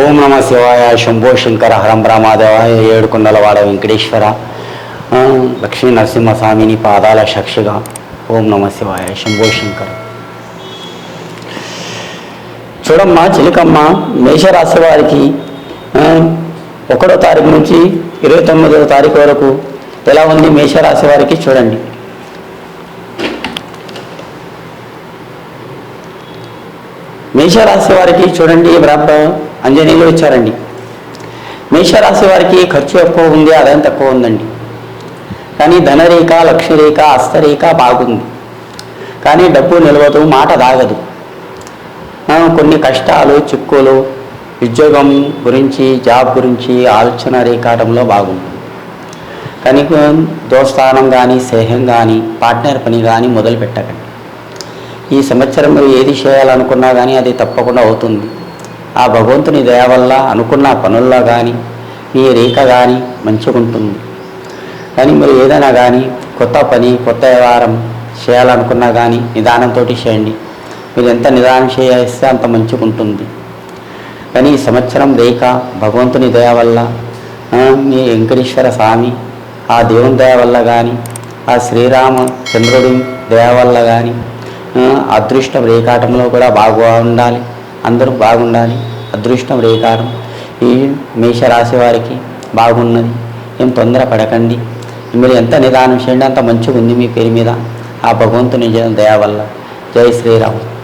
ఓం నమ శివాయ. శంభో శంకర హరం బ్రహ్మదేవాయ. ఏడుకొండలవాడ వెంకటేశ్వర, లక్ష్మీ నరసింహస్వామిని పాదాల సాక్షిగా ఓం నమ శివాయ. శంభో శంకర. చూడమ్మా చిలుకమ్మ, మేషరాశి వారికి 1వ తారీఖు నుంచి 29వ తారీఖు వరకు ఎలా ఉంది మేషరాశి వారికి చూడండి. మేషరాశి వారికి చూడండి, అంజనీయులు వచ్చారండి. మేషరాశి వారికి ఖర్చు ఎక్కువ ఉంది, ఆదాయం తక్కువ ఉందండి. కానీ ధనరేఖ, లక్ష్మీరేఖ, హస్తరేఖ బాగుంది. కానీ డబ్బు నిలవదు, మాట దాగదు. కొన్ని కష్టాలు, చిక్కులు, ఉద్యోగం గురించి, జాబ్ గురించి ఆలోచన రేఖాటంలో బాగుంది. కానీ దోస్తానం కానీ, స్నేహం కానీ, పార్ట్నర్ పని కానీ మొదలు పెట్టకండి. ఈ సంవత్సరం మీరు ఏది చేయాలనుకున్నా కానీ అది తప్పకుండా అవుతుంది. ఆ భగవంతుని దయ వల్ల అనుకున్న పనుల్లో కానీ మీ రేఖ కానీ మంచిగా ఉంటుంది. కానీ మీరు ఏదైనా కానీ కొత్త పని, కొత్త వ్యవహారం చేయాలనుకున్నా కానీ నిదానంతో చేయండి. మీరు ఎంత నిదానం చేస్తే అంత మంచిగా ఉంటుంది. కానీ ఈ సంవత్సరం రేఖ భగవంతుని దయ వల్ల, మీ వెంకటేశ్వర స్వామి ఆ దేవుని దయ వల్ల కానీ, ఆ శ్రీరామచంద్రుడి దయ వల్ల కానీ అదృష్టం రేఖాటంలో కూడా ఉండాలి. అందరూ బాగుండాలి. అదృష్టం రేఖాటం ఈ మేషరాశి వారికి బాగున్నది. ఏం తొందర పడకండి. మీరు ఎంత నిదానం చేయండి అంత మంచిగా ఉంది మీ పేరు మీద ఆ భగవంతుని దయ వల్ల. జై శ్రీరామ్.